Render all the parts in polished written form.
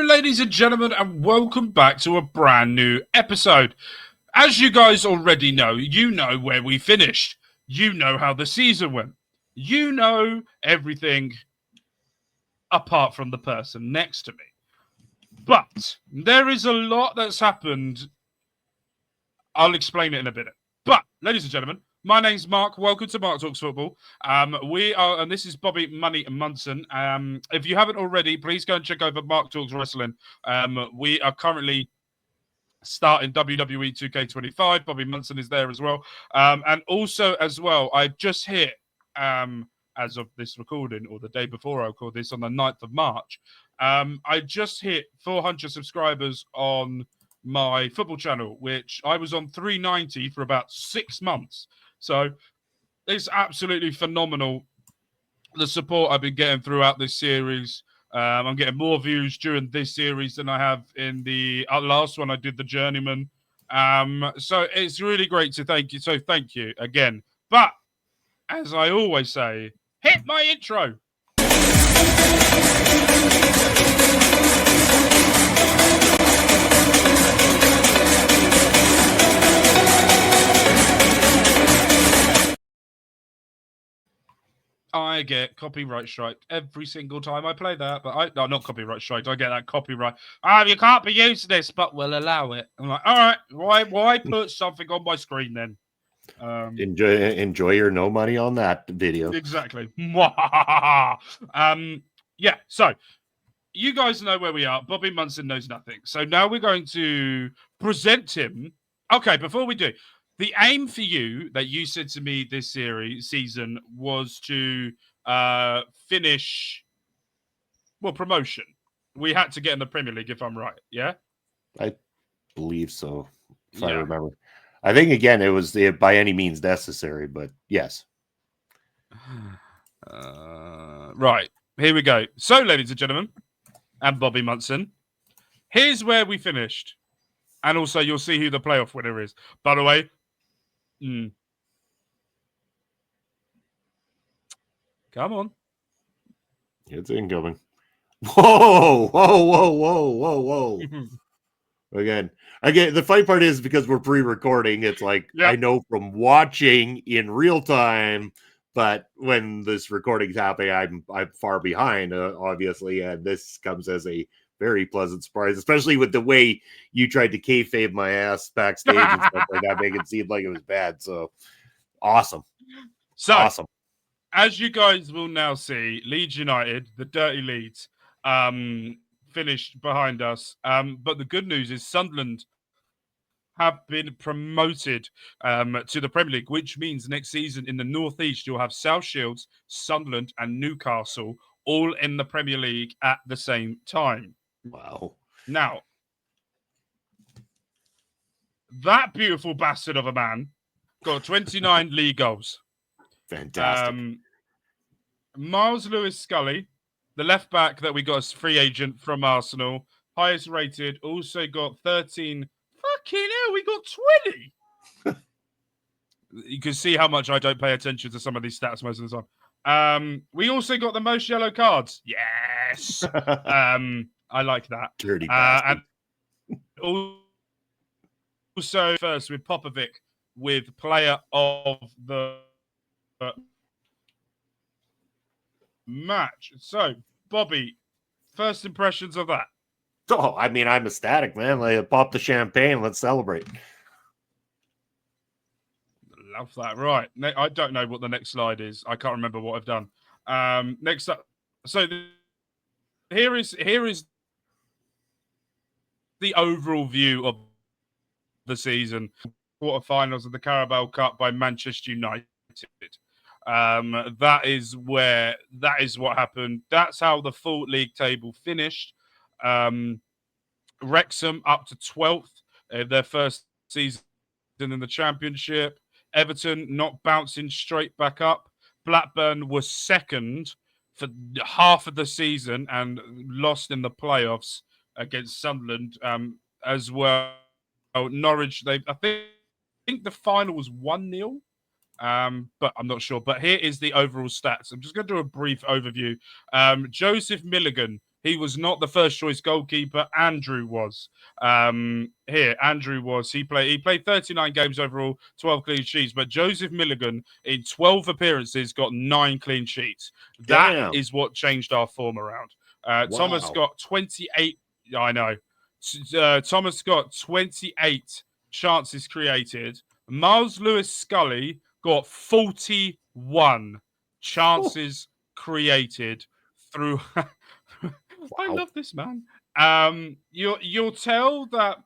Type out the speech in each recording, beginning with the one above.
ladies and gentlemen, and welcome back to a brand new episode. As you guys already know, you know where we finished. You know how the season went. You know everything apart from the person next to me. But there is a lot that's happened. I'll explain it in a bit. But, ladies and gentlemen, my name's Mark. Welcome to Mark Talks Football. And this is Bobby Money Munson. If you haven't already, please go and check over Mark Talks Wrestling. We are currently starting WWE 2K25. Bobby Munson is there as well. And also, as well, I just hit, as of this recording, or the day before I record this, on the 9th of March, I just hit 400 subscribers on my football channel, which I was on 390 for about 6 months. So it's absolutely phenomenal, the support I've been getting throughout this series. I'm getting more views during this series than I have in the last one I did, the Journeyman. So it's really great to thank you. So thank you again. But as I always say, hit my intro. I get copyright strike every single time I play that, but not copyright strike. I get that copyright. You can't be using this, but we'll allow it. I'm like, all right, why put something on my screen then? Enjoy your no money on that video. Exactly. Yeah. So you guys know where we are. Bobby Munson knows nothing. So now we're going to present him. Okay, before we do. The aim for you that you said to me this season was to finish, promotion. We had to get in the Premier League, if I'm right. Yeah? I believe so, if I remember. I think, again, it was by any means necessary, but yes. Right. Here we go. So, ladies and gentlemen, and Bobby Munson, here's where we finished. And also, you'll see who the playoff winner is. By the way, come on. It's incoming. Whoa. Again, the funny part is because we're pre-recording, it's like, I know from watching in real time, but when this recording's happening, I'm far behind, obviously, and this comes as a very pleasant surprise, especially with the way you tried to kayfabe my ass backstage and stuff like that, make it seem like it was bad. So awesome. Awesome. As you guys will now see, Leeds United, the dirty Leeds, finished behind us. But the good news is Sunderland have been promoted to the Premier League, which means next season in the North East, you'll have South Shields, Sunderland, and Newcastle all in the Premier League at the same time. Wow. Now, that beautiful bastard of a man got 29 league goals. Fantastic. Miles Lewis-Scully, the left back that we got as free agent from Arsenal, highest rated, also got 13. Fucking hell, we got 20. You can see how much I don't pay attention to some of these stats most of the time. We also got the most yellow cards. Yes. I like that. Dirty bastard. And also first with Popovic with player of the match. So, Bobby, first impressions of that? Oh, I mean, I'm ecstatic, man. Like, pop the champagne. Let's celebrate. Love that. Right. I don't know what the next slide is. I can't remember what I've done. Next up. So here is the overall view of the season. Quarterfinals of the Carabao Cup by Manchester United. That is what happened. That's how the full league table finished. Wrexham up to 12th, their first season in the Championship. Everton not bouncing straight back up. Blackburn was second for half of the season and lost in the playoffs against Sunderland as well. Norwich, I think the final was 1-0. But I'm not sure. But here is the overall stats. I'm just going to do a brief overview. Joseph Milligan, He was not the first choice goalkeeper. Andrew was. Andrew was. He played 39 games overall, 12 clean sheets. But Joseph Milligan, in 12 appearances, got 9 clean sheets. That is what changed our form around. Thomas got 28. I know. Thomas got 28 chances created. Miles Lewis Scully got 41 chances created through. I love this man. You'll tell that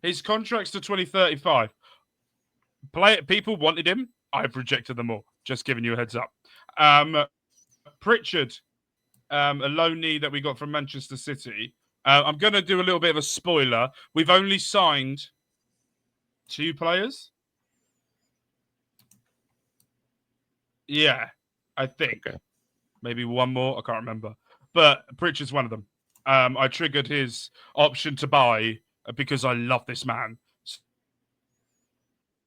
his contract's to 2035. People wanted him. I've rejected them all. Just giving you a heads up. Pritchard, a loanee that we got from Manchester City. I'm going to do a little bit of a spoiler. We've only signed 2 players. Yeah, I think. Okay. Maybe one more. I can't remember. But Pritchard's one of them. I triggered his option to buy because I love this man.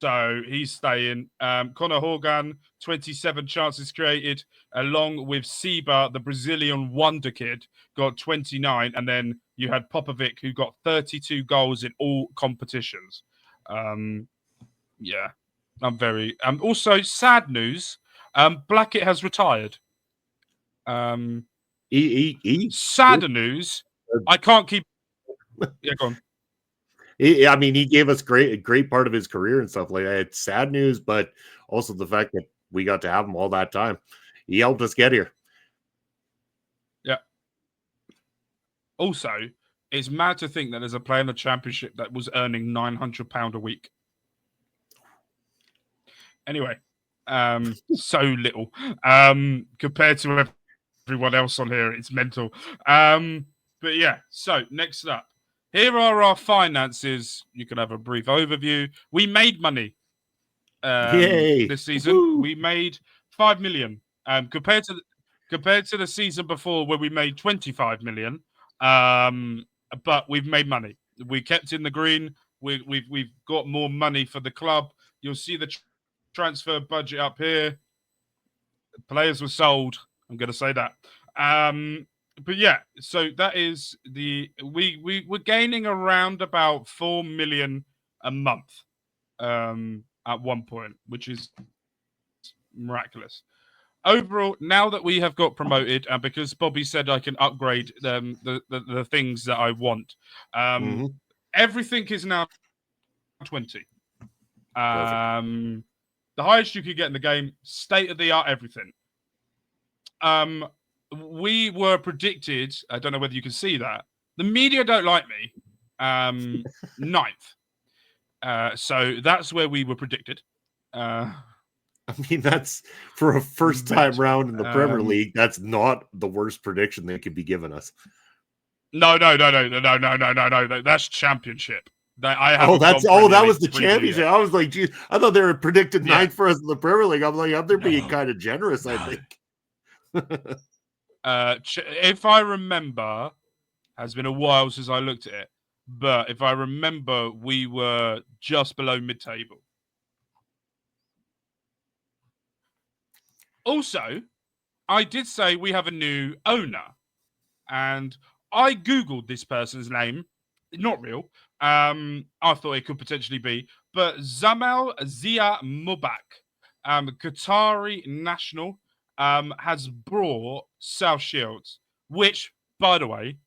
So he's staying. Conor Horgan, 27 chances created, along with Seba, the Brazilian wonder kid, got 29. And then you had Popovic, who got 32 goals in all competitions. Yeah, I'm very... also, sad news, Blackett has retired. Sadder news, I can't keep... Yeah, go on. I mean, he gave us a great part of his career and stuff like that. It's sad news, but also the fact that we got to have him all that time. He helped us get here. Yeah. Also, it's mad to think that there's a player in the Championship that was earning £900 a week. Anyway, so little compared to everyone else on here. It's mental. But yeah, so next up. Here are our finances. You can have a brief overview. We made money this season. Woo! We made 5 million compared to the season before where we made 25 million. But we've made money. We kept in the green. We've got more money for the club. You'll see the transfer budget up here. Players were sold. I'm going to say that. But yeah, so that is we're gaining around about 4 million a month at one point, which is miraculous. Overall, now that we have got promoted, and because Bobby said I can upgrade the things that I want, everything is now 20. The highest you could get in the game, state of the art, everything. We were predicted, I don't know whether you can see that, the media don't like me, 9th. So that's where we were predicted. I mean, that's for a first time round in the Premier League. That's not the worst prediction they could be giving us. No. That's Championship. That was the Championship. I was like, geez, I thought they were predicted 9th for us in the Premier League. I'm like, they're being kind of generous, I think. If I remember, has been a while since I looked at it, but if I remember, we were just below mid-table. Also, I did say we have a new owner, and I Googled this person's name. Not real. I thought it could potentially be, but Zamal Zia Mubak, Qatari national, has brought South Shields, which, by the way,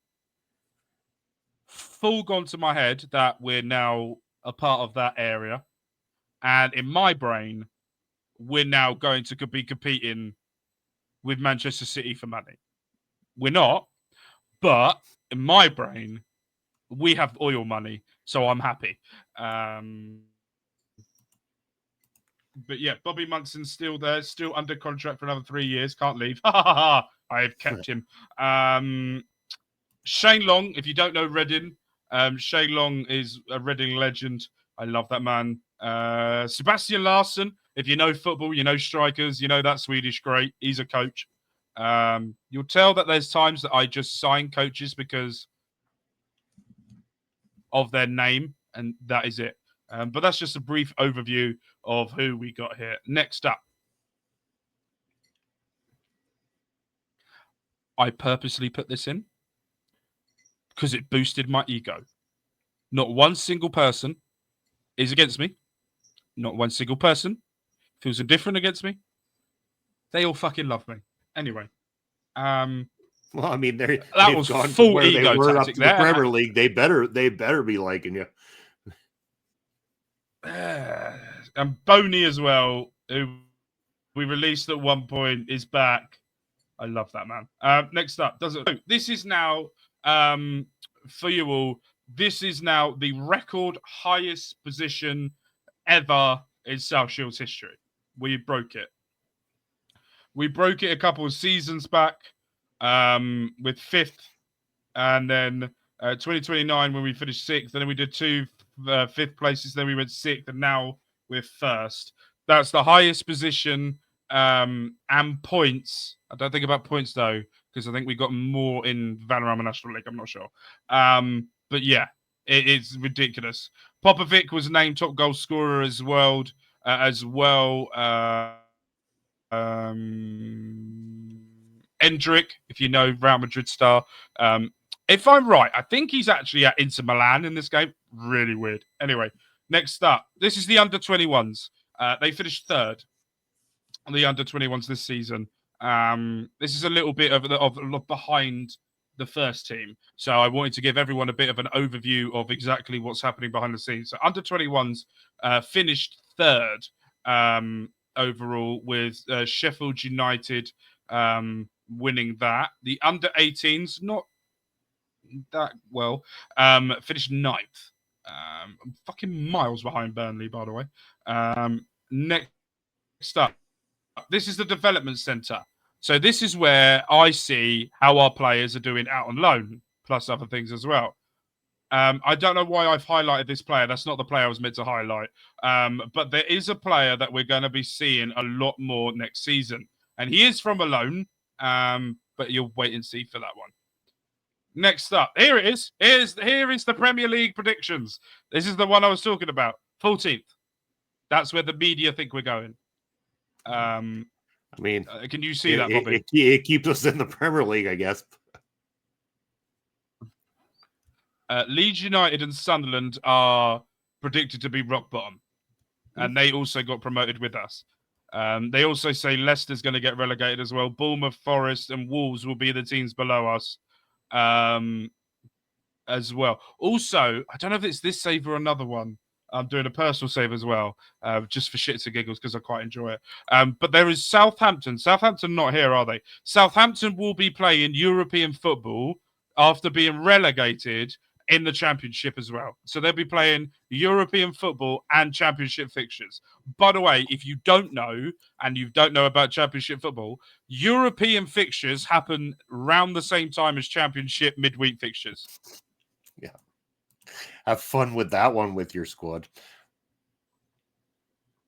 full gone to my head that we're now a part of that area. And in my brain, we're now going to be competing with Manchester City for money. We're not, but in my brain, we have oil money, so I'm happy. But yeah, Bobby Munson's still there, still under contract for another 3 years. Can't leave. I have kept him. Shane Long, if you don't know Reading, Shane Long is a Reading legend. I love that man. Sebastian Larsson, if you know football, you know strikers, you know that Swedish great. He's a coach. You'll tell that there's times that I just sign coaches because of their name, and that is it. But that's just a brief overview of who we got here. Next up. I purposely put this in because it boosted my ego. Not one single person is against me. Not one single person feels indifferent against me. They all fucking love me. Anyway, well, I mean, they've was gone from full where they ego were up tactic to the there. Premier League. They better be liking you. And Boney as well, who we released at one point, is back. I love that man. Next up, this is now for you all. This is now the record highest position ever in South Shields history. We broke it. We broke it a couple of seasons back with 5th, and then 2029 when we finished 6th, and then we did 2 5th places, then we went 6th, and now we're 1st. That's the highest position and points. I don't think about points though, because I think we got more in Vanarama National League. I'm not sure. But yeah, it's ridiculous. Popovic was named top goal scorer as well. Endrick, if you know, Real Madrid star. If I'm right, I think he's actually at Inter Milan in this game. Really weird. Anyway, next up, this is the under-21s. They finished 3rd on the under-21s this season. This is a little bit of behind the first team. So I wanted to give everyone a bit of an overview of exactly what's happening behind the scenes. So under-21s finished 3rd overall, with Sheffield United winning that. The under-18s, not that well, finished 9th. Fucking miles behind Burnley, by the way. Next up, this is the development centre. So this is where I see how our players are doing out on loan, plus other things as well. I don't know why I've highlighted this player. That's not the player I was meant to highlight. But there is a player that we're going to be seeing a lot more next season. And he is from a loan, but you'll wait and see for that one. Next up, here it is. Here is the Premier League predictions. This is the one I was talking about. 14th. That's where the media think we're going. I mean, can you see that, Bobby? It keeps us in the Premier League, I guess. Leeds United and Sunderland are predicted to be rock bottom, and they also got promoted with us. They also say Leicester's going to get relegated as well. Bournemouth, Forest, and Wolves will be the teams below us as well. Also, I don't know if it's this save or another one. I'm doing a personal save as well, just for shits and giggles because I quite enjoy it. But there is Southampton. Southampton not here, are they? Southampton will be playing European football after being relegated in the Championship as well. So they'll be playing European football and Championship fixtures. By the way, if you don't know, and you don't know about Championship football, European fixtures happen around the same time as Championship midweek fixtures. Yeah. Have fun with that one with your squad.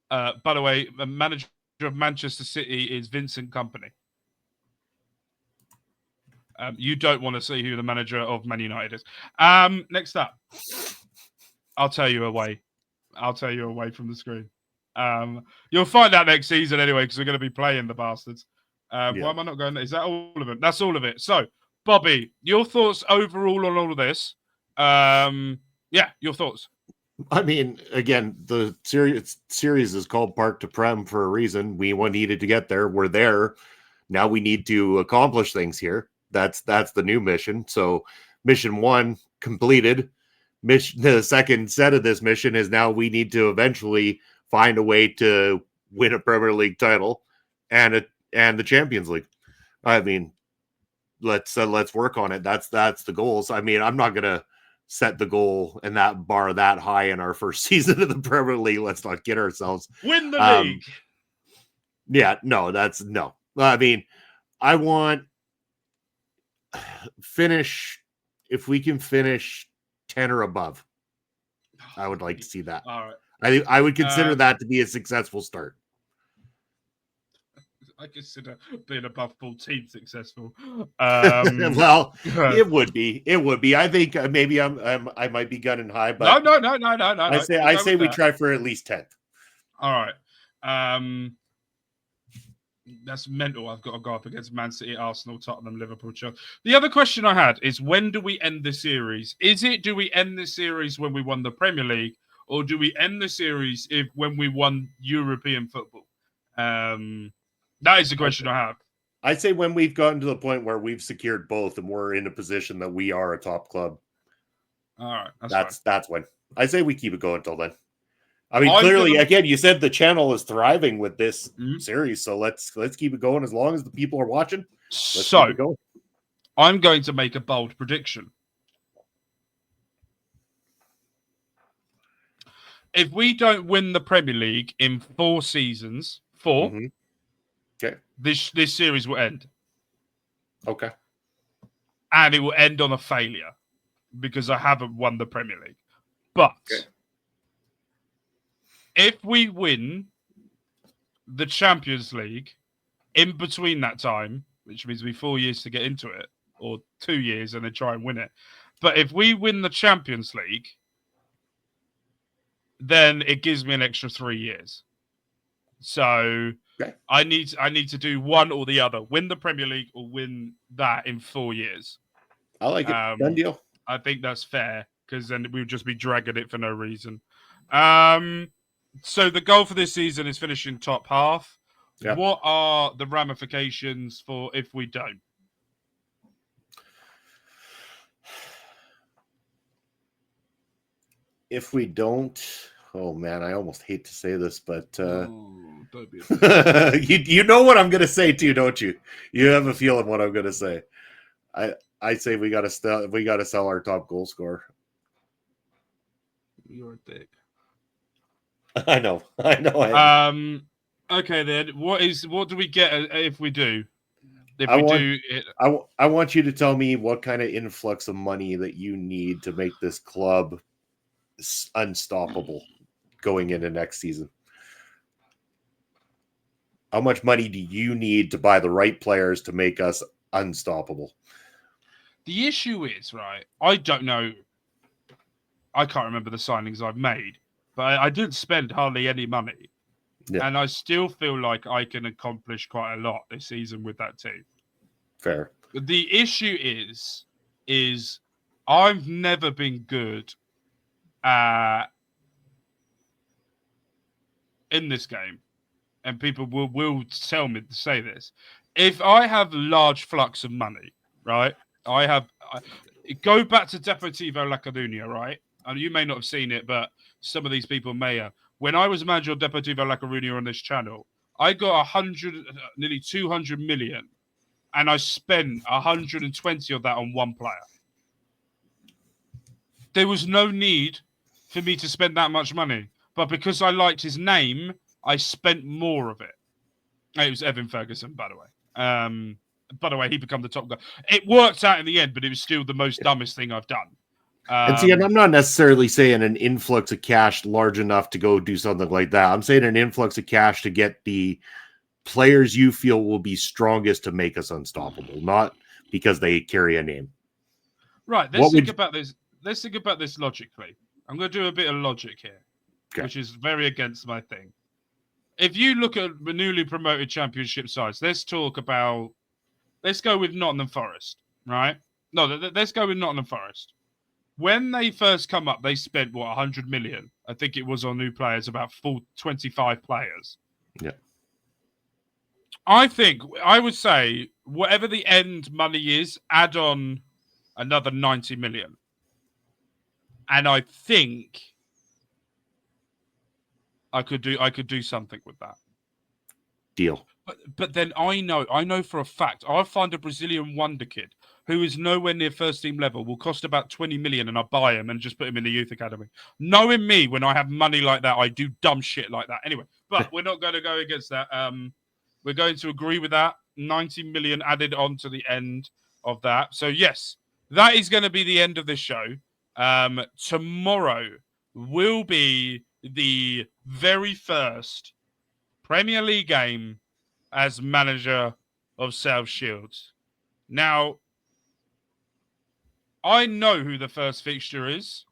By the way, the manager of Manchester City is Vincent Kompany. You don't want to see who the manager of Man United is. Next up, I'll tell you away from the screen. You'll find out next season anyway, because we're going to be playing the bastards. Why am I not going? Is that all of it? That's all of it. So, Bobby, your thoughts overall on all of this? Your thoughts. I mean, again, the series is called Park to Prem for a reason. We needed to get there. We're there. Now we need to accomplish things here. That's the new mission. So mission 1 completed. The second set of this mission is now we need to eventually find a way to win a Premier League title and the Champions League. I mean, let's work on it. That's the goals. I mean, I'm not gonna set the goal and that bar that high in our first season of the Premier League. Let's not kid ourselves. Win the league. Yeah, no, that's no. I mean, I want finish if we can finish 10 or above. I would like to see that. All right. I would consider that to be a successful start. I consider being above 14 successful. Well, it would be. I think maybe I might be gunning high, but no. I say we try for at least 10th. All right. That's mental. I've got to go up against Man City, Arsenal, Tottenham, Liverpool, Chelsea. The other question I had is, when do we end the series? Do we end the series when we won the Premier League, or do we end the series when we won European football? That is the question I have. I'd say when we've gotten to the point where we've secured both and we're in a position that we are a top club. All right, that's when. I say we keep it going until then. I mean, clearly, again, you said the channel is thriving with this series, so let's keep it going as long as the people are watching. Let's keep it going. I'm going to make a bold prediction. If we don't win the Premier League in 4 seasons, okay, this series will end. Okay. And it will end on a failure because I haven't won the Premier League. But if we win the Champions League in between that time, which means we 4 years to get into it, or 2 years and then try and win it. But if we win the Champions League, then it gives me an extra 3 years. So I need to do one or the other: win the Premier League or win that in 4 years. I like it. Done deal. I think that's fair because then we would just be dragging it for no reason. So the goal for this season is finishing top half. Yep. What are the ramifications for if we don't? If we don't, oh man, I almost hate to say this, but don't be you know what I'm gonna say too, don't you? You have a feeling what I'm gonna say. I say we gotta sell our top goal scorer. You're a dick. I know. Okay then. What do we get if we do? I want you to tell me what kind of influx of money that you need to make this club unstoppable going into next season. How much money do you need to buy the right players to make us unstoppable? The issue is, right, I don't know. I can't remember the signings I've made, but I didn't spend hardly any money. Yeah. And I still feel like I can accomplish quite a lot this season with that team. Fair. The issue is I've never been good in this game, and people will tell me to say this. If I have large flux of money, right, go back to Deportivo La Coruña, right? And you may not have seen it, but some of these people may have. When I was manager of Deportivo La Coruña on this channel, I got nearly 200 million, and I spent 120 of that on one player. There was no need for me to spend that much money, but because I liked his name, I spent more of it. It was Evan Ferguson, by the way. By the way, he became the top guy. It worked out in the end, but it was still the most dumbest thing I've done. And see, and I'm not necessarily saying an influx of cash large enough to go do something like that. I'm saying an influx of cash to get the players you feel will be strongest to make us unstoppable, not because they carry a name. Right. Let's think about this. Let's think about this logically. I'm going to do a bit of logic here, which is very against my thing. If you look at the newly promoted championship sides, let's go with Nottingham Forest, right? No, let's go with Nottingham Forest. When they first come up, they spent, 100 million? I think it was on new players, about 25 players. Yeah. I would say, whatever the end money is, add on another 90 million. And I think I could do something with that. Deal. But then I know for a fact, I'll find a Brazilian wonder kid who is nowhere near first team level, will cost about 20 million, and I'll buy him and just put him in the youth academy. Knowing me, when I have money like that, I do dumb shit like that. Anyway, but we're not going to go against that. We're going to agree with that. 90 million added on to the end of that. So yes, that is going to be the end of this show. Tomorrow will be the very first Premier League game as manager of South Shields. Now, I know who the first fixture is.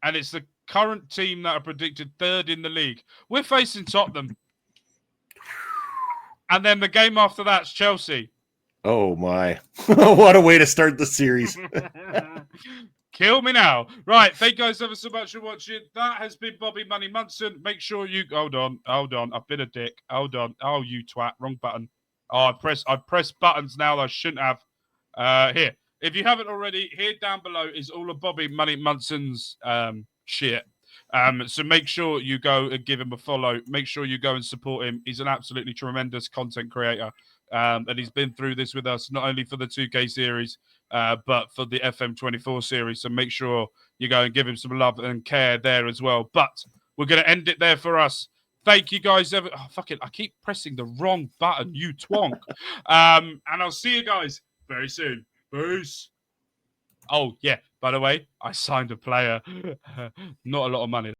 And it's the current team that are predicted third in the league. We're facing Tottenham. And then the game after that's Chelsea. Oh my. What a way to start the series. Kill me now. Right. Thank you guys ever so much for watching. That has been Bobby Money Munson. Make sure you hold on. I've been a dick. Hold on. Oh, you twat. Wrong button. Oh, I pressed buttons now that I shouldn't have. Here. If you haven't already, here down below is all of Bobby Money Munson's shit. So make sure you go and give him a follow. Make sure you go and support him. He's an absolutely tremendous content creator. And he's been through this with us, not only for the 2K series, but for the FM24 series. So make sure you go and give him some love and care there as well. But we're going to end it there for us. Thank you guys. Oh, fuck it. I keep pressing the wrong button, you twonk. And I'll see you guys very soon. Peace. Oh, yeah. By the way, I signed a player. Not a lot of money.